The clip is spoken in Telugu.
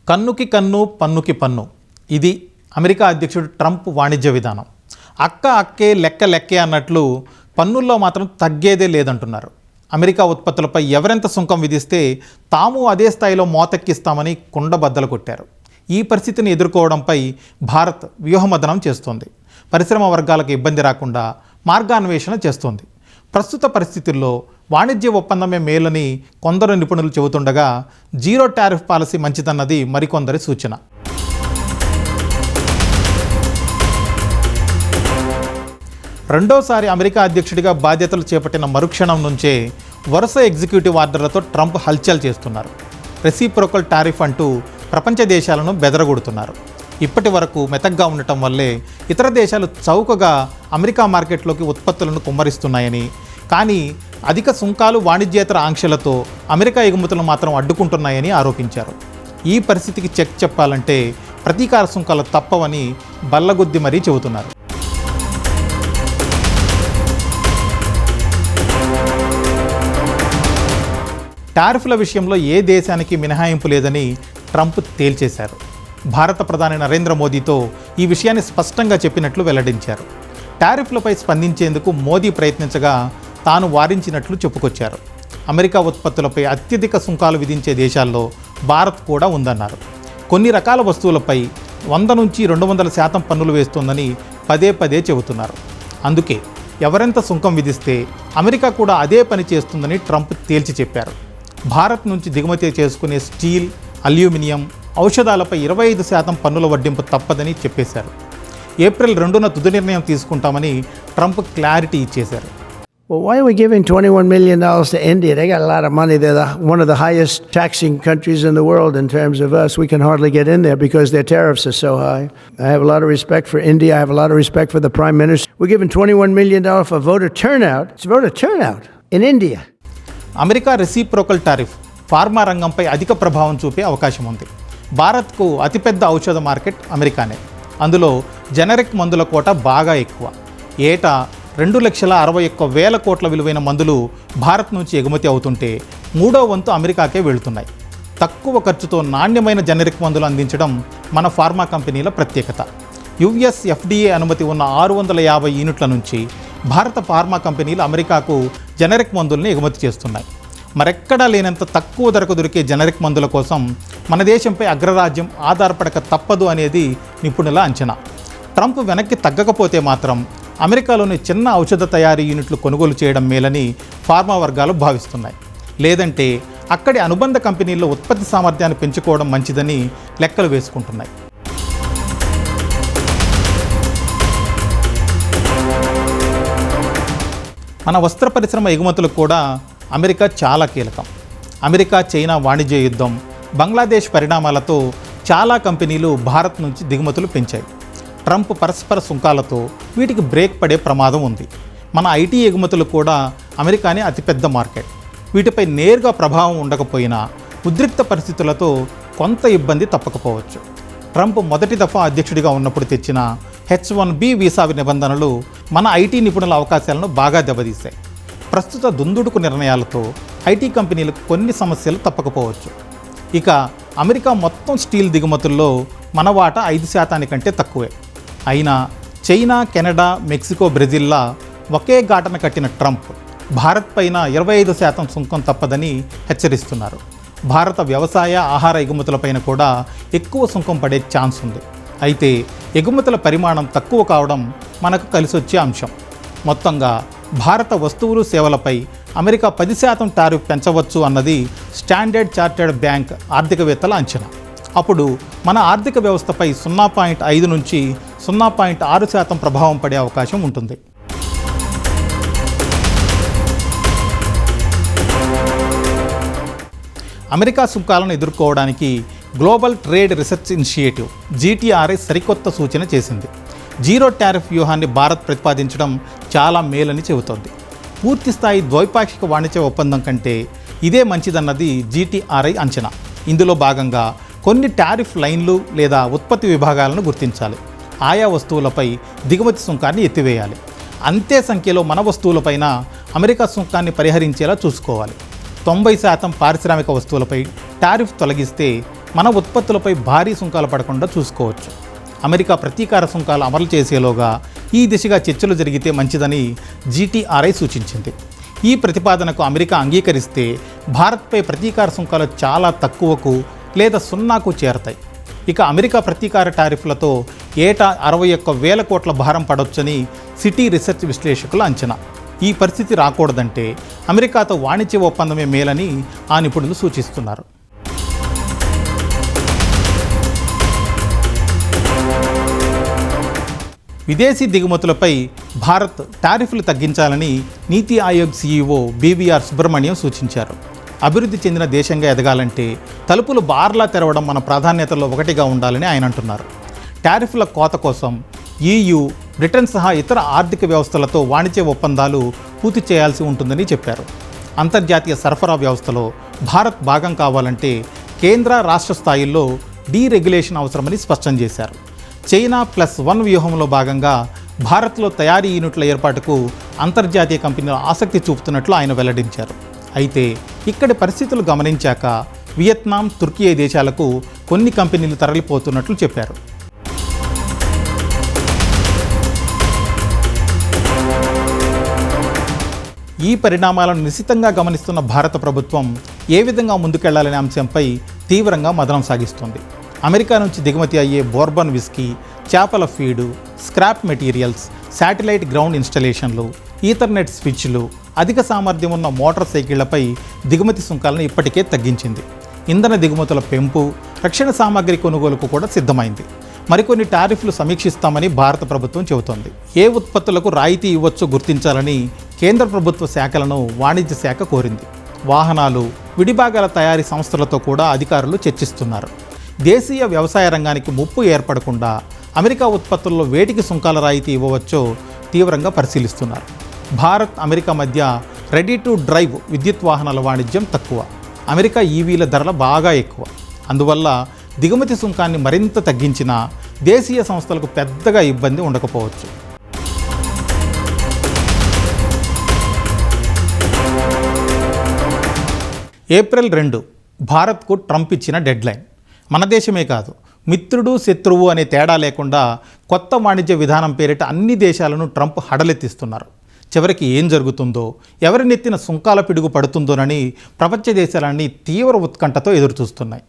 కన్నుకి కన్ను పన్నుకి పన్ను ఇది అమెరికా అధ్యక్షుడు ట్రంప్ వాణిజ్య విధానం. అక్క అక్కే లెక్క లెక్కే అన్నట్లు పన్నుల్లో మాత్రం తగ్గేదే లేదంటున్నారు. అమెరికా ఉత్పత్తులపై ఎవరెంత సుంకం విధిస్తే తాము అదే స్థాయిలో మోతెక్కిస్తామని కుండబద్దలు కొట్టారు. ఈ పరిస్థితిని ఎదుర్కోవడంపై భారత్ వ్యూహమదనం చేస్తోంది. పరిశ్రమ వర్గాలకు ఇబ్బంది రాకుండా మార్గాన్వేషణ చేస్తోంది. ప్రస్తుత పరిస్థితుల్లో వాణిజ్య ఒప్పందమే మేలని కొందరు నిపుణులు చెబుతుండగా జీరో టారిఫ్ పాలసీ మంచిదన్నది మరికొందరి సూచన. రెండోసారి అమెరికా అధ్యక్షుడిగా బాధ్యతలు చేపట్టిన మరుక్షణం నుంచే వరుస ఎగ్జిక్యూటివ్ ఆర్డర్లతో ట్రంప్ హల్చల్ చేస్తున్నారు. రెసిప్రోకల్ టారిఫ్ అంటూ ప్రపంచ దేశాలను బెదరగొడుతున్నారు. ఇప్పటి వరకు మెతగ్గా ఉండటం వల్లే ఇతర దేశాలు చౌకగా అమెరికా మార్కెట్లోకి ఉత్పత్తులను కుమ్మరిస్తున్నాయని, కానీ అధిక సుంకాలు వాణిజ్యేతర ఆంక్షలతో అమెరికా ఎగుమతులను మాత్రం అడ్డుకుంటున్నాయని ఆరోపించారు. ఈ పరిస్థితికి చెక్ చెప్పాలంటే ప్రతీకార సుంకాలు తప్పవని బల్లగుద్ది మరీ చెబుతున్నారు. టారిఫ్ల విషయంలో ఏ దేశానికి మినహాయింపు లేదని ట్రంప్ తేల్చేశారు. భారత ప్రధాని నరేంద్ర మోదీతో ఈ విషయాన్ని స్పష్టంగా చెప్పినట్లు వెల్లడించారు. టారిఫ్లపై స్పందించేందుకు మోదీ ప్రయత్నించగా తాను వారించినట్లు చెప్పుకొచ్చారు. అమెరికా ఉత్పత్తులపై అత్యధిక సుంకాలు విధించే దేశాల్లో భారత్ కూడా ఉందన్నారు. కొన్ని రకాల వస్తువులపై 100 నుంచి 200% పన్నులు వేస్తోందని పదే పదే చెబుతున్నారు. అందుకే ఎవరెంత సుంకం విధిస్తే అమెరికా కూడా అదే పని చేస్తుందని ట్రంప్ తేల్చి చెప్పారు. భారత్ నుంచి దిగుమతి చేసుకునే స్టీల్, అల్యూమినియం, ఔషధాలపై 25% పన్నుల వడ్డింపు తప్పదని చెప్పేశారు. ఏప్రిల్ 2న తుది నిర్ణయం తీసుకుంటామని ట్రంప్ క్లారిటీ ఇచ్చేశారు. Well, why are we giving $21 million to India? They got a lot of money. They're one of the highest taxing countries in the world in terms of us. We can hardly get in there because their tariffs are so high. I have a lot of respect for India. I have a lot of respect for the Prime Minister. We're giving $21 million for voter turnout. It's voter turnout in India. America reciprocal tariff pharma రంగంపై అధిక ప్రభావం చూపే అవకాశం ఉంది. భారత్కు అతిపెద్ద ఔషధ మార్కెట్ అమెరికానే. అందులో జెనరిక్ మందుల కోట బాగా ఎక్కువ. ఏటా 2,61,000 కోట్ల విలువైన మందులు భారత్ నుంచి ఎగుమతి అవుతుంటే 3వ వంతు అమెరికాకే వెళుతున్నాయి. తక్కువ ఖర్చుతో నాణ్యమైన జెనరిక్ మందులు అందించడం మన ఫార్మా కంపెనీల ప్రత్యేకత. యుఎస్ FDA అనుమతి ఉన్న 650 యూనిట్ల నుంచి భారత ఫార్మా కంపెనీలు అమెరికాకు జెనరిక్ మందుల్ని ఎగుమతి చేస్తున్నాయి. మరెక్కడా లేనంత తక్కువ ధరకు దొరికే జెనరిక్ మందుల కోసం మన దేశంపై అగ్రరాజ్యం ఆధారపడక తప్పదు అనేది నిపుణుల అంచనా. ట్రంప్ వెనక్కి తగ్గకపోతే మాత్రం అమెరికాలోని చిన్న ఔషధ తయారీ యూనిట్లు కొనుగోలు చేయడం మేలని ఫార్మా వర్గాలు భావిస్తున్నాయి. లేదంటే అక్కడి అనుబంధ కంపెనీల్లో ఉత్పత్తి సామర్థ్యాన్ని పెంచుకోవడం మంచిదని లెక్కలు వేసుకుంటున్నాయి. మన వస్త్ర పరిశ్రమ ఎగుమతులకు కూడా అమెరికా చాలా కీలకం. అమెరికా చైనా వాణిజ్య యుద్ధం, బంగ్లాదేశ్ పరిణామాలతో చాలా కంపెనీలు భారత్ నుంచి దిగుమతులు పెంచాయి. ట్రంప్ పరస్పర సుంకాలతో వీటికి బ్రేక్ పడే ప్రమాదం ఉంది. మన ఐటీ ఎగుమతులు కూడా అమెరికానే అతిపెద్ద మార్కెట్. వీటిపై నేరుగా ప్రభావం ఉండకపోయినా ఉద్రిక్త పరిస్థితులతో కొంత ఇబ్బంది తప్పకపోవచ్చు. ట్రంప్ మొదటి దఫా అధ్యక్షుడిగా ఉన్నప్పుడు తెచ్చిన H-1B వీసా నిబంధనలు మన ఐటీ నిపుణుల అవకాశాలను బాగా దెబ్బతీశాయి. ప్రస్తుత దుందుడుకు నిర్ణయాలతో ఐటీ కంపెనీలకు కొన్ని సమస్యలు తప్పకపోవచ్చు. ఇక అమెరికా మొత్తం స్టీల్ దిగుమతుల్లో మన వాటా 5% కంటే తక్కువే. అయినా చైనా, కెనడా, మెక్సికో, బ్రెజిల్లా ఒకే ఘాటన కట్టిన ట్రంప్ భారత్ పైన 25% సుంకం తప్పదని హెచ్చరిస్తున్నారు. భారత వ్యవసాయ, ఆహార ఎగుమతులపైన కూడా ఎక్కువ సుంకం పడే ఛాన్స్ ఉంది. అయితే ఎగుమతుల పరిమాణం తక్కువ కావడం మనకు కలిసొచ్చే అంశం. మొత్తంగా భారత వస్తువులు, సేవలపై అమెరికా 10% టారిఫ్ పెంచవచ్చు అన్నది స్టాండర్డ్ చార్టర్డ్ బ్యాంక్ ఆర్థికవేత్తల అంచనా. అప్పుడు మన ఆర్థిక వ్యవస్థపై 0.5 నుంచి 0.6% ప్రభావం పడే అవకాశం ఉంటుంది. అమెరికా సుంకాలను ఎదుర్కోవడానికి global trade research initiative GTRI సరికొత్త సూచన చేసింది. జీరో టారిఫ్ వ్యూహాన్ని భారత్ ప్రతిపాదించడం చాలా మేలని చెబుతోంది. పూర్తిస్థాయి ద్వైపాక్షిక వాణిజ్య ఒప్పందం కంటే ఇదే మంచిదన్నది GTRI అంచనా. ఇందులో భాగంగా కొన్ని టారిఫ్ లైన్లు లేదా ఉత్పత్తి విభాగాలను గుర్తించాలి. ఆయా వస్తువులపై దిగుమతి సుంకాన్ని ఎత్తివేయాలి. అంతే సంఖ్యలో మన వస్తువులపైన అమెరికా సుంకాన్ని పరిహరించేలా చూసుకోవాలి. 90% పారిశ్రామిక వస్తువులపై టారిఫ్ తొలగిస్తే మన ఉత్పత్తులపై భారీ సుంకాలు పడకుండా చూసుకోవచ్చు. అమెరికా ప్రతీకార సుంకాలు అమలు చేసేలోగా ఈ దిశగా చర్చలు జరిగితే మంచిదని GTRI సూచించింది. ఈ ప్రతిపాదనకు అమెరికా అంగీకరిస్తే భారత్పై ప్రతీకార సుంకాలు చాలా తక్కువకు లేదా సున్నాకు చేరతాయి. ఇక అమెరికా ప్రతీకార టారిఫ్లతో ఏటా 61,000 కోట్ల భారం పడొచ్చని సిటీ రీసెర్చ్ విశ్లేషకుల అంచనా. ఈ పరిస్థితి రాకూడదంటే అమెరికాతో వాణిజ్య ఒప్పందమే మేలని ఆ నిపుణులు సూచిస్తున్నారు. విదేశీ దిగుమతులపై భారత్ టారిఫ్లు తగ్గించాలని నీతి ఆయోగ్ CEO BVR సుబ్రహ్మణ్యం సూచించారు. అభివృద్ధి చెందిన దేశంగా ఎదగాలంటే తలుపులు బార్లా తెరవడం మన ప్రాధాన్యతల్లో ఒకటిగా ఉండాలని ఆయన అంటున్నారు. టారిఫ్ల కోత కోసం EU, బ్రిటన్ సహా ఇతర ఆర్థిక వ్యవస్థలతో వాణిజ్య ఒప్పందాలు పూర్తి చేయాల్సి ఉంటుందని చెప్పారు. అంతర్జాతీయ సరఫరా వ్యవస్థలో భారత్ భాగం కావాలంటే కేంద్ర రాష్ట్ర స్థాయిల్లో డీరెగ్యులేషన్ అవసరమని స్పష్టం చేశారు. చైనా +1 వ్యూహంలో భాగంగా భారత్లో తయారీ యూనిట్ల ఏర్పాటుకు అంతర్జాతీయ కంపెనీలు ఆసక్తి చూపుతున్నట్లు ఆయన వెల్లడించారు. అయితే ఇక్కడి పరిస్థితులు గమనించాక వియత్నాం, తుర్కియే దేశాలకు కొన్ని కంపెనీలు తరలిపోతున్నట్లు చెప్పారు. ఈ పరిణామాలను నిశితంగా గమనిస్తున్న భారత ప్రభుత్వం ఏ విధంగా ముందుకెళ్లాలనే అంశంపై తీవ్రంగా మదనం సాగిస్తోంది. అమెరికా నుంచి దిగుమతి అయ్యే బోర్బన్ విస్కీ, చేపల feed, scrap materials, satellite ground ఇన్స్టలేషన్లు, ఈథర్నెట్ స్విచ్లు, అధిక సామర్థ్యం ఉన్న మోటార్ సైకిళ్లపై దిగుమతి సుంకాలను ఇప్పటికే తగ్గించింది. ఇంధన దిగుమతుల పెంపు, రక్షణ సామాగ్రి కొనుగోలుకు కూడా సిద్ధమైంది. మరికొన్ని టారిఫ్లు సమీక్షిస్తామని భారత ప్రభుత్వం చెబుతోంది. ఏ ఉత్పత్తులకు రాయితీ ఇవ్వచ్చో గుర్తించాలని కేంద్ర ప్రభుత్వ శాఖలను వాణిజ్య శాఖ కోరింది. వాహనాలు, విడిభాగాల తయారీ సంస్థలతో కూడా అధికారులు చర్చిస్తున్నారు. దేశీయ వ్యవసాయ రంగానికి ముప్పు ఏర్పడకుండా అమెరికా ఉత్పత్తుల్లో వేటికి సుంకాల రాయితీ ఇవ్వవచ్చో తీవ్రంగా పరిశీలిస్తున్నారు. భారత్, అమెరికా మధ్య రెడీ టు డ్రైవ్ విద్యుత్ వాహనాల వాణిజ్యం తక్కువ. అమెరికా EVల ధరలు బాగా ఎక్కువ. అందువల్ల దిగుమతి సుంకాన్ని మరింత తగ్గించినా దేశీయ సంస్థలకు పెద్దగా ఇబ్బంది ఉండకపోవచ్చు. ఏప్రిల్ 2 భారత్కు ట్రంప్ ఇచ్చిన డెడ్లైన్. మన దేశమే కాదు, మిత్రుడు, శత్రువు అనే తేడా లేకుండా కొత్త వాణిజ్య విధానం పేరిట అన్ని దేశాలను ట్రంప్ హడలెత్తిస్తున్నారు. చివరికి ఏం జరుగుతుందో, ఎవరి నెత్తిన సుంకాల పిడుగు పడుతుందోనని ప్రపంచ దేశాలన్నీ తీవ్ర ఉత్కంఠతో ఎదురుచూస్తున్నాయి.